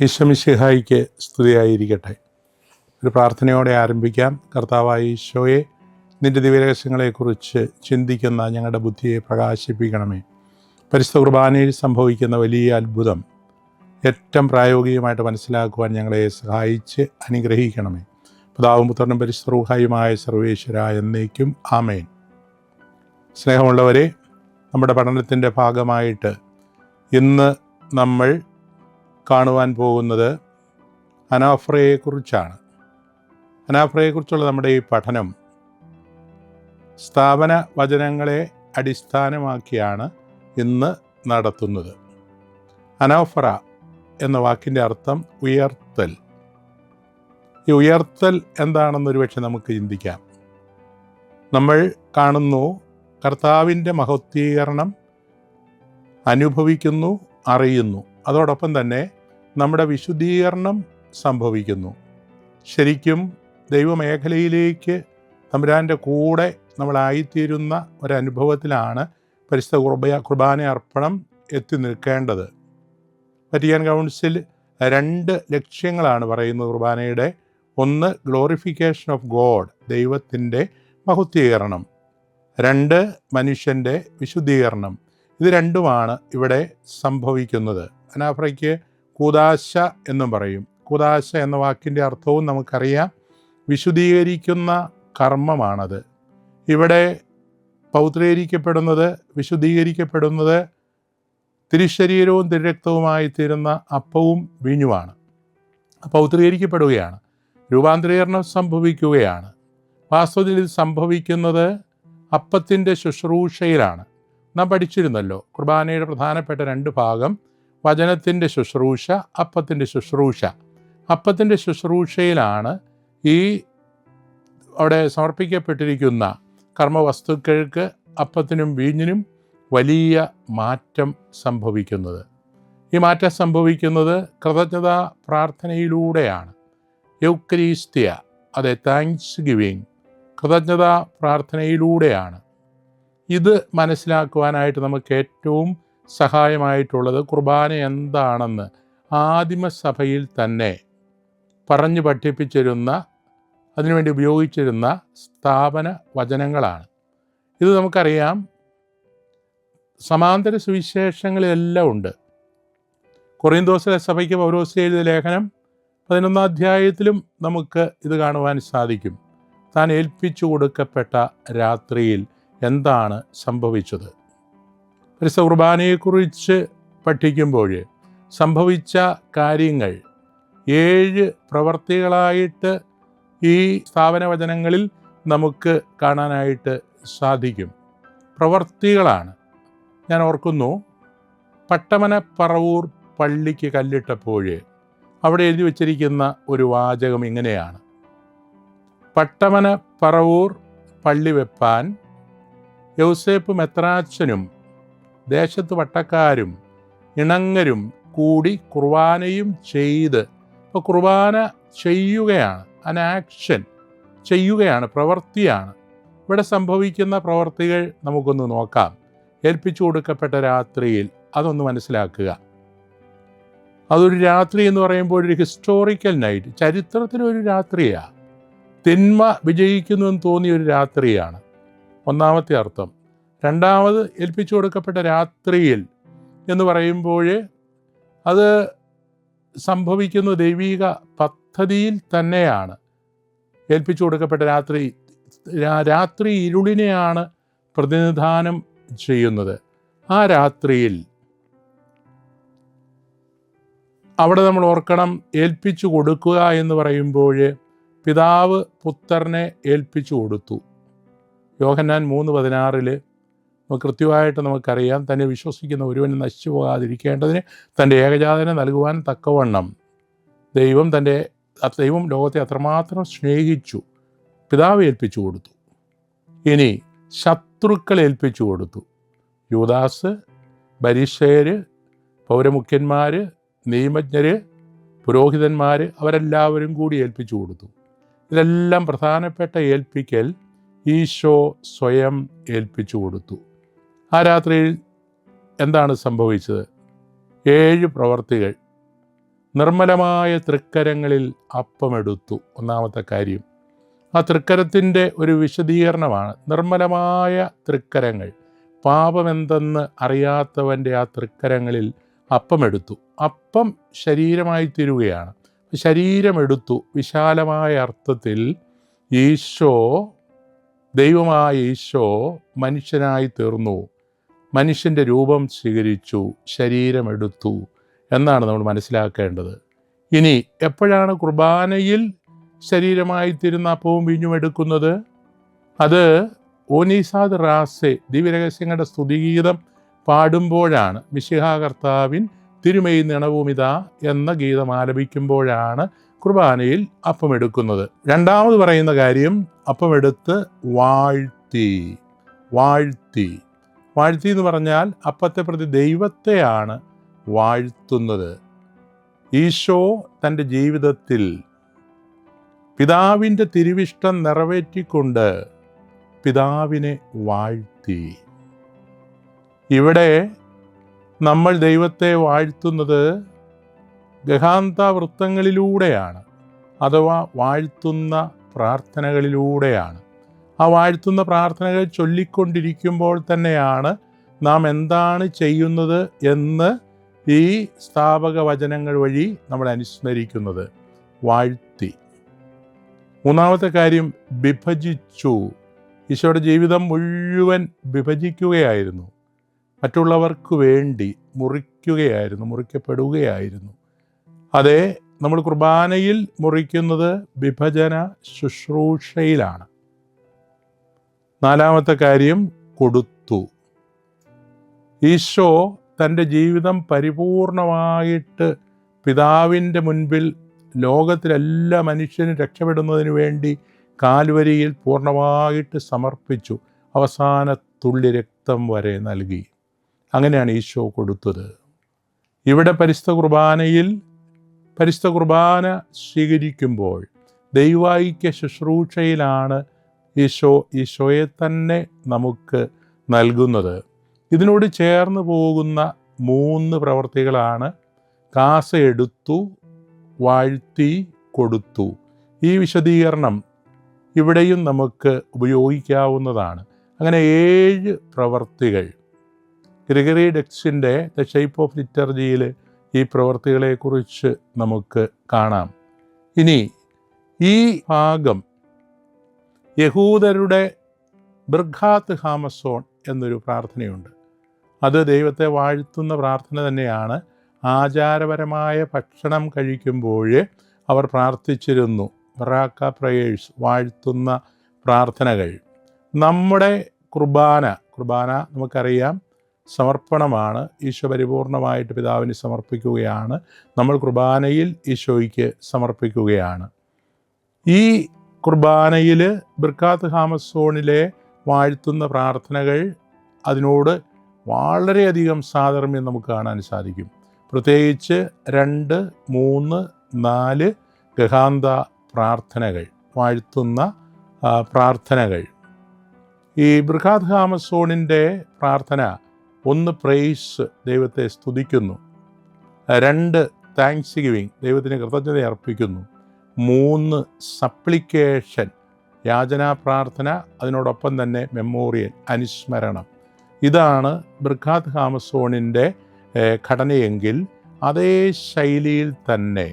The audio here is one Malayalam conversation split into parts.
ഈശോമിശിഹായിക്ക് സ്തുതിയായിരിക്കട്ടെ. ഒരു പ്രാർത്ഥനയോടെ ആരംഭിക്കാം. കർത്താവായ ഈശോയെ, നിൻ്റെ ദിവ്യരഹസ്യങ്ങളെക്കുറിച്ച് ചിന്തിക്കുന്ന ഞങ്ങളുടെ ബുദ്ധിയെ പ്രകാശിപ്പിക്കണമേ. പരിശുദ്ധ കുർബാനയിൽ സംഭവിക്കുന്ന വലിയ അത്ഭുതം ഏറ്റവും പ്രായോഗികമായിട്ട് മനസ്സിലാക്കുവാൻ ഞങ്ങളെ സഹായിച്ച് അനുഗ്രഹിക്കണമേ. പിതാവും പുത്രനും പരിശുദ്ധ റൂഹായുമായ സർവേശ്വര എന്നേക്കും ആമേൻ. സ്നേഹമുള്ളവരെ, നമ്മുടെ പഠനത്തിൻ്റെ ഭാഗമായിട്ട് ഇന്ന് നമ്മൾ കാണുവാൻ പോകുന്നത് അനാഫ്രയെക്കുറിച്ചാണ്. അനാഫ്രയെക്കുറിച്ചുള്ള നമ്മുടെ ഈ പഠനം സ്ഥാപന വചനങ്ങളെ അടിസ്ഥാനമാക്കിയാണ് ഇന്ന് നടത്തുന്നത്. അനാഫ്ര എന്ന വാക്കിൻ്റെ അർത്ഥം ഉയർത്തൽ. ഈ ഉയർത്തൽ എന്താണെന്നൊരു പക്ഷെ നമുക്ക് ചിന്തിക്കാം. നമ്മൾ കാണുന്നു, കർത്താവിൻ്റെ മഹത്വീകരണം അനുഭവിക്കുന്നു, അറിയുന്നു. അതോടൊപ്പം തന്നെ നമ്മുടെ വിശുദ്ധീകരണം സംഭവിക്കുന്നു. ശരിക്കും ദൈവമേഖലയിലേക്ക് തമ്പുരാൻ്റെ കൂടെ നമ്മളായിത്തീരുന്ന ഒരനുഭവത്തിലാണ് പരിശുദ്ധ കുർബാന അർപ്പണം എത്തി നിൽക്കേണ്ടത്. വത്തിക്കാൻ കൗൺസിൽ 2 ലക്ഷ്യങ്ങളാണ് പറയുന്നത് കുർബാനയുടെ. ഒന്ന്, ഗ്ലോറിഫിക്കേഷൻ ഓഫ് ഗോഡ്, ദൈവത്തിൻ്റെ മഹത്വീകരണം. 2, മനുഷ്യൻ്റെ വിശുദ്ധീകരണം. ഇത് രണ്ടുമാണ് ഇവിടെ സംഭവിക്കുന്നത്. അനാഫ്രയ്ക്ക് കൂദാശ എന്നും പറയും. കൂദാശ എന്ന വാക്കിൻ്റെ അർത്ഥവും നമുക്കറിയാം. വിശുദ്ധീകരിക്കുന്ന കർമ്മമാണത്. ഇവിടെ പൗത്രീകരിക്കപ്പെടുന്നത്, വിശുദ്ധീകരിക്കപ്പെടുന്നത് തിരുശരീരവും തിരുരക്തവുമായി തീരുന്ന അപ്പവും വീഞ്ഞുമാണ്. പൗത്രീകരിക്കപ്പെടുകയാണ്, രൂപാന്തരീകരണം സംഭവിക്കുകയാണ്. വാസ്തവത്തിൽ ഇത് സംഭവിക്കുന്നത് അപ്പത്തിൻ്റെ ശുശ്രൂഷയിലാണ്. നാം പഠിച്ചിരുന്നല്ലോ, കുർബാനയുടെ പ്രധാനപ്പെട്ട 2 ഭാഗം: വചനത്തിൻ്റെ ശുശ്രൂഷ, അപ്പത്തിൻ്റെ ശുശ്രൂഷ. അപ്പത്തിൻ്റെ ശുശ്രൂഷയിലാണ് ഈ അവിടെ സമർപ്പിക്കപ്പെട്ടിരിക്കുന്ന കർമ്മവസ്തുക്കൾക്ക്, അപ്പത്തിനും വീഞ്ഞിനും വലിയ മാറ്റം സംഭവിക്കുന്നത്. ഈ മാറ്റം സംഭവിക്കുന്നത് കൃതജ്ഞതാ പ്രാർത്ഥനയിലൂടെയാണ്. യൗക്കരീസ്ത്യ, അതെ, താങ്ക്സ് ഗിവിങ്, കൃതജ്ഞതാ പ്രാർത്ഥനയിലൂടെയാണ്. ഇത് മനസ്സിലാക്കുവാനായിട്ട് നമുക്ക് ഏറ്റവും സഹായമായിട്ടുള്ളത് കുർബാന എന്താണെന്ന് ആദിമസഭയിൽ തന്നെ പറഞ്ഞു പഠിപ്പിച്ചിരുന്ന, അതിനുവേണ്ടി ഉപയോഗിച്ചിരുന്ന സ്ഥാപന വചനങ്ങളാണ്. ഇത് നമുക്കറിയാം, സമാന്തര സുവിശേഷങ്ങളിലെല്ലാം ഉണ്ട്. കൊറിന്തോസിലെ സഭയ്ക്ക് പൗലോസ് എഴുതിയ ലേഖനം 11-ാം അധ്യായത്തിലും നമുക്ക് ഇത് കാണുവാൻ സാധിക്കും. താൻ ഏൽപ്പിച്ചു കൊടുക്കപ്പെട്ട രാത്രിയിൽ എന്താണ് സംഭവിച്ചത്? പരിശുദ്ധ കുർബാനയെക്കുറിച്ച് പഠിക്കുമ്പോൾ സംഭവിച്ച കാര്യങ്ങൾ 7 പ്രവർത്തികളായിട്ട് ഈ സ്ഥാപന വചനങ്ങളിൽ നമുക്ക് കാണാനായിട്ട് സാധിക്കും. പ്രവർത്തികളാണ്. ഞാൻ ഓർക്കുന്നു, പട്ടമനപ്പറവൂർ പള്ളിക്ക് കല്ലിട്ടപ്പോൾ അവിടെ എഴുതി വച്ചിരിക്കുന്ന ഒരു വാചകം ഇങ്ങനെയാണ്: പട്ടമനപ്പറവൂർ പള്ളി വെപ്പാൻ യൗസേപ്പ് മെത്രാച്ചനും ദേശത്ത് വട്ടക്കാരും ഇണങ്ങരും കൂടി കുർബാനയും ചെയ്ത്. ഇപ്പോൾ കുർബാന ചെയ്യുകയാണ്, ആക്ഷൻ ചെയ്യുകയാണ്, പ്രവൃത്തിയാണ്. ഇവിടെ സംഭവിക്കുന്ന പ്രവൃത്തികൾ നമുക്കൊന്ന് നോക്കാം. ഏൽപ്പിച്ചു കൊടുക്കപ്പെട്ട രാത്രിയിൽ അതൊന്ന് മനസ്സിലാക്കുക. അതൊരു രാത്രി എന്ന് പറയുമ്പോൾ ഒരു ഹിസ്റ്റോറിക്കൽ നൈറ്റ്, ചരിത്രത്തിലൊരു രാത്രിയാണ്. തിന്മ വിജയിക്കുന്നു എന്ന് തോന്നിയ ഒരു രാത്രിയാണ്, ഒന്നാമത്തെ അർത്ഥം. രണ്ടാമത്, ഏൽപ്പിച്ചു കൊടുക്കപ്പെട്ട രാത്രിയിൽ എന്ന് പറയുമ്പോൾ അത് സംഭവിക്കുന്ന ദൈവിക പദ്ധതിയിൽ തന്നെയാണ്. ഏൽപ്പിച്ചു കൊടുക്കപ്പെട്ട രാത്രി ഇരുളിനെയാണ് പ്രതിനിധാനം ചെയ്യുന്നത്. ആ രാത്രിയിൽ അവിടെ നമ്മൾ ഓർക്കണം, ഏൽപ്പിച്ചു കൊടുക്കുക എന്ന് പറയുമ്പോൾ പിതാവ് പുത്രനെ ഏൽപ്പിച്ചു കൊടുത്തു. യോഹന്നാൻ 3:16 കൃത്യമായിട്ട് നമുക്കറിയാം, തന്നെ വിശ്വസിക്കുന്ന ഒരുവൻ നശിച്ചു പോകാതിരിക്കേണ്ടതിന് തൻ്റെ ഏകജാതനെ നൽകുവാൻ തക്കവണ്ണം ദൈവം ലോകത്തെ അത്രമാത്രം സ്നേഹിച്ചു, പിതാവ് ഏൽപ്പിച്ചു കൊടുത്തു. ഇനി ശത്രുക്കൾ ഏൽപ്പിച്ചു കൊടുത്തു. യൂദാസ്, പരീശയർ, പൗരമുഖ്യന്മാർ, നിയമജ്ഞർ, പുരോഹിതന്മാർ, അവരെല്ലാവരും കൂടി ഏൽപ്പിച്ചു കൊടുത്തു. ഇതെല്ലാം പ്രധാനപ്പെട്ട ഏൽപ്പിക്കൽ ഈശോ സ്വയം ഏൽപ്പിച്ചു കൊടുത്തു. ആ രാത്രിയിൽ എന്താണ് സംഭവിച്ചത്? 7 പ്രവർത്തികൾ. നിർമ്മലമായ തൃക്കരങ്ങളിൽ അപ്പമെടുത്തു. ഒന്നാമത്തെ കാര്യം ആ തൃക്കരത്തിൻ്റെ ഒരു വിശദീകരണമാണ്. നിർമ്മലമായ തൃക്കരങ്ങൾ, പാപമെന്തെന്ന് അറിയാത്തവൻ്റെ ആ തൃക്കരങ്ങളിൽ അപ്പമെടുത്തു. അപ്പം ശരീരമായി തീരുകയാണ്. ശരീരമെടുത്തു വിശാലമായ അർത്ഥത്തിൽ ഈശോ, ദൈവമായ ഈശോ മനുഷ്യനായി തീർന്നു, മനുഷ്യൻ്റെ രൂപം സ്വീകരിച്ചു, ശരീരമെടുത്തു എന്നാണ് നമ്മൾ മനസ്സിലാക്കേണ്ടത്. ഇനി എപ്പോഴാണ് കുർബാനയിൽ ശരീരമായി തീരുന്ന അപ്പവും വീഞ്ഞും എടുക്കുന്നത്? അത് ഓനീസാദ് റാസെ ദിവ്യരഹസ്യങ്ങളുടെ സ്തുതിഗീതം പാടുമ്പോഴാണ്. മിശിഹാ കർത്താവിൻ തിരുമേയ് നിണവുമിതാ എന്ന ഗീതം ആലപിക്കുമ്പോഴാണ് കുർബാനയിൽ അപ്പമെടുക്കുന്നത്. രണ്ടാമത് പറയുന്ന കാര്യം, അപ്പമെടുത്ത് വാഴ്ത്തി. വാഴ്ത്തി എന്ന് പറഞ്ഞാൽ അപ്പത്തെ പ്രതി ദൈവത്തെയാണ് വാഴ്ത്തുന്നത്. ഈശോ തൻ്റെ ജീവിതത്തിൽ പിതാവിൻ്റെ തിരുവിഷ്ടം നിറവേറ്റിക്കൊണ്ട് പിതാവിനെ വാഴ്ത്തി. ഇവിടെ നമ്മൾ ദൈവത്തെ വാഴ്ത്തുന്നത് ഗഹാന്തവൃത്തങ്ങളിലൂടെയാണ്, അഥവാ വാഴ്ത്തുന്ന പ്രാർത്ഥനകളിലൂടെയാണ്. ആ വാഴ്ത്തുന്ന പ്രാർത്ഥനകൾ ചൊല്ലിക്കൊണ്ടിരിക്കുമ്പോൾ തന്നെയാണ് നാം എന്താണ് ചെയ്യുന്നത് എന്ന് ഈ സ്ഥാപക വചനങ്ങൾ വഴി നമ്മൾ അനുസ്മരിക്കുന്നത്. വാഴ്ത്തി. മൂന്നാമത്തെ കാര്യം, വിഭജിച്ചു. ഈശോയുടെ ജീവിതം മുഴുവൻ വിഭജിക്കുകയായിരുന്നു, മറ്റുള്ളവർക്ക് വേണ്ടി മുറിക്കപ്പെടുകയായിരുന്നു. അതെ, നമ്മൾ കുർബാനയിൽ മുറിക്കുന്നത് വിഭജന ശുശ്രൂഷയിലാണ്. നാലാമത്തെ കാര്യം, കൊടുത്തു. ഈശോ തൻ്റെ ജീവിതം പരിപൂർണമായിട്ട് പിതാവിൻ്റെ മുൻപിൽ ലോകത്തിലെല്ലാ മനുഷ്യനും രക്ഷപ്പെടുന്നതിന് വേണ്ടി കാൽവരിയിൽ പൂർണ്ണമായിട്ട് സമർപ്പിച്ചു. അവസാന തുള്ളി രക്തം വരെ നൽകി. അങ്ങനെയാണ് ഈശോ കൊടുത്തത്. ഇവിടെ പരിശുദ്ധ കുർബാന സ്വീകരിക്കുമ്പോൾ ദൈവൈക്യ ശുശ്രൂഷയിലാണ് ഈശോയെ തന്നെ നമുക്ക് നൽകുന്നത്. ഇതിനോട് ചേർന്ന് പോകുന്ന 3 പ്രവൃത്തികളാണ് കാസ എടുത്തു, വാഴ്ത്തി, കൊടുത്തു. ഈ വിശദീകരണം ഇവിടെയും നമുക്ക് ഉപയോഗിക്കാവുന്നതാണ്. അങ്ങനെ 7 പ്രവൃത്തികൾ ഗ്രിഗറി ഡെക്സിൻ്റെ ദ ഷേപ്പ് ഓഫ് ലിറ്റർജിയിൽ ഈ പ്രവൃത്തികളെക്കുറിച്ച് നമുക്ക് കാണാം. ഇനി ഈ ഭാഗം യഹൂദരുടെ ബിർഖാത്ത് ഹാമസോൺ എന്നൊരു പ്രാർത്ഥനയുണ്ട്. അത് ദൈവത്തെ വാഴ്ത്തുന്ന പ്രാർത്ഥന തന്നെയാണ്. ആചാരപരമായ ഭക്ഷണം കഴിക്കുമ്പോൾ അവർ പ്രാർത്ഥിച്ചിരുന്നു. ബറാക്ക പ്രയേഴ്സ്, വാഴ്ത്തുന്ന പ്രാർത്ഥനകൾ. നമ്മുടെ കുർബാന നമുക്കറിയാം സമർപ്പണമാണ്. ഈശോ പരിപൂർണമായിട്ട് പിതാവിന് സമർപ്പിക്കുകയാണ്. നമ്മൾ കുർബാനയിൽ ഈശോയ്ക്ക് സമർപ്പിക്കുകയാണ്. ഈ കുർബാനയിൽ ബിർഖാത്ത് ഹാമസോണിലെ വാഴ്ത്തുന്ന പ്രാർത്ഥനകൾ, അതിനോട് വളരെയധികം സാദൃമ്യം നമുക്ക് കാണാൻ സാധിക്കും. പ്രത്യേകിച്ച് 2, 3, 4 ഗഹാന്ത പ്രാർത്ഥനകൾ, വാഴ്ത്തുന്ന പ്രാർത്ഥനകൾ. ഈ ബിർഖാത്ത് ഹാമസോണിൻ്റെ പ്രാർത്ഥന 1 പ്രൈസ്, ദൈവത്തെ സ്തുതിക്കുന്നു. 2 താങ്ക്സ് ഗിവിങ്, ദൈവത്തിന് കൃതജ്ഞത അർപ്പിക്കുന്നു. 3 സപ്ലിക്കേഷൻ, യാചനാ പ്രാർത്ഥന, അതിനോടൊപ്പം തന്നെ മെമ്മോറിയൽ, അനുസ്മരണം. ഇതാണ് ബിർഖാത്ത് ഹാമസോണിൻ്റെ ഘടനയെങ്കിൽ അതേ ശൈലിയിൽ തന്നെ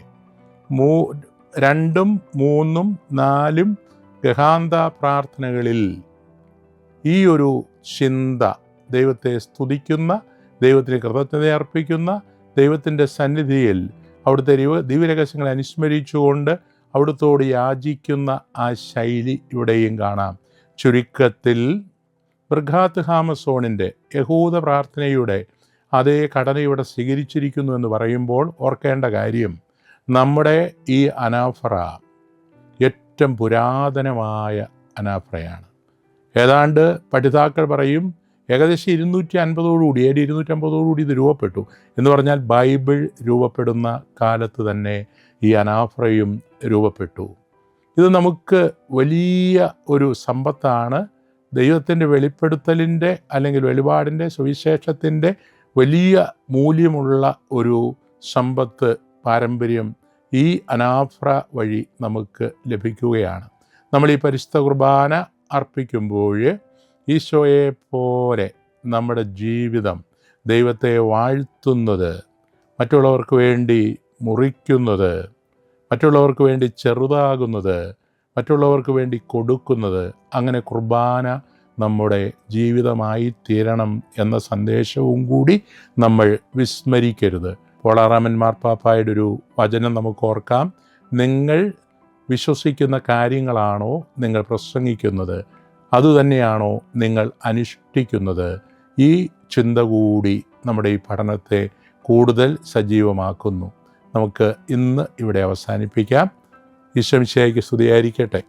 2, 3, 4 ഗഹാന്ത പ്രാർത്ഥനകളിൽ ഈ ഒരു ചിന്ത, ദൈവത്തെ സ്തുതിക്കുന്ന, ദൈവത്തിന് കൃതജ്ഞത അർപ്പിക്കുന്ന, ദൈവത്തിൻ്റെ സന്നിധിയിൽ അവിടുത്തെ ദിവ്യരഹസ്യങ്ങൾ അനുസ്മരിച്ചുകൊണ്ട് അവിടുത്തോട് യാചിക്കുന്ന ആ ശൈലി ഇവിടെയും കാണാം. ചുരുക്കത്തിൽ ബിർഖാത്ത് ഹാമസോണിൻ്റെ യഹൂദ പ്രാർത്ഥനയുടെ അതേ ഘടന ഇവിടെ സ്വീകരിച്ചിരിക്കുന്നു എന്ന് പറയുമ്പോൾ ഓർക്കേണ്ട കാര്യം, നമ്മുടെ ഈ അനാഫറ ഏറ്റവും പുരാതനമായ അനാഫറയാണ്. ഏതാണ്ട് പഠിതാക്കൾ പറയും ഏകദേശം 250 AD 250 ഇത് രൂപപ്പെട്ടു എന്ന് പറഞ്ഞാൽ ബൈബിൾ രൂപപ്പെടുന്ന കാലത്ത് തന്നെ ഈ അനാഫറയും രൂപപ്പെട്ടു. ഇത് നമുക്ക് വലിയ ഒരു സമ്പത്താണ്. ദൈവത്തിൻ്റെ വെളിപ്പെടുത്തലിൻ്റെ അല്ലെങ്കിൽ വെളിപാടിൻ്റെ സുവിശേഷത്തിൻ്റെ വലിയ മൂല്യമുള്ള ഒരു സമ്പത്ത് പാരമ്പര്യം ഈ അനാഫ്ര വഴി നമുക്ക് ലഭിക്കുകയാണ്. നമ്മൾ ഈ പരിശുദ്ധ കുർബാന അർപ്പിക്കുമ്പോൾ ഈശോയെ പോലെ നമ്മുടെ ജീവിതം ദൈവത്തെ വാഴ്ത്തുന്നത്, മറ്റുള്ളവർക്ക് വേണ്ടി മുറിക്കുന്നത്, മറ്റുള്ളവർക്ക് വേണ്ടി ചെറുതാകുന്നത്, മറ്റുള്ളവർക്ക് വേണ്ടി കൊടുക്കുന്നത്, അങ്ങനെ കുർബാന നമ്മുടെ ജീവിതമായി തീരണം എന്ന സന്ദേശവും കൂടി നമ്മൾ വിസ്മരിക്കരുത്. പോളാറാമൻ മാർപ്പാപ്പായുടെ ഒരു വചനം നമുക്ക് ഓർക്കാം. നിങ്ങൾ വിശ്വസിക്കുന്ന കാര്യങ്ങളാണോ നിങ്ങൾ പ്രസംഗിക്കുന്നത്, അതുതന്നെയാണോ നിങ്ങൾ അനുഷ്ഠിക്കുന്നത്? ഈ ചിന്ത കൂടി നമ്മുടെ ഈ പഠനത്തെ കൂടുതൽ സജീവമാക്കുന്നു. നമുക്ക് ഇന്ന് ഇവിടെ അവസാനിപ്പിക്കാം. ഈശോ മിശിഹായ്ക്ക് സ്തുതിയായിരിക്കട്ടെ.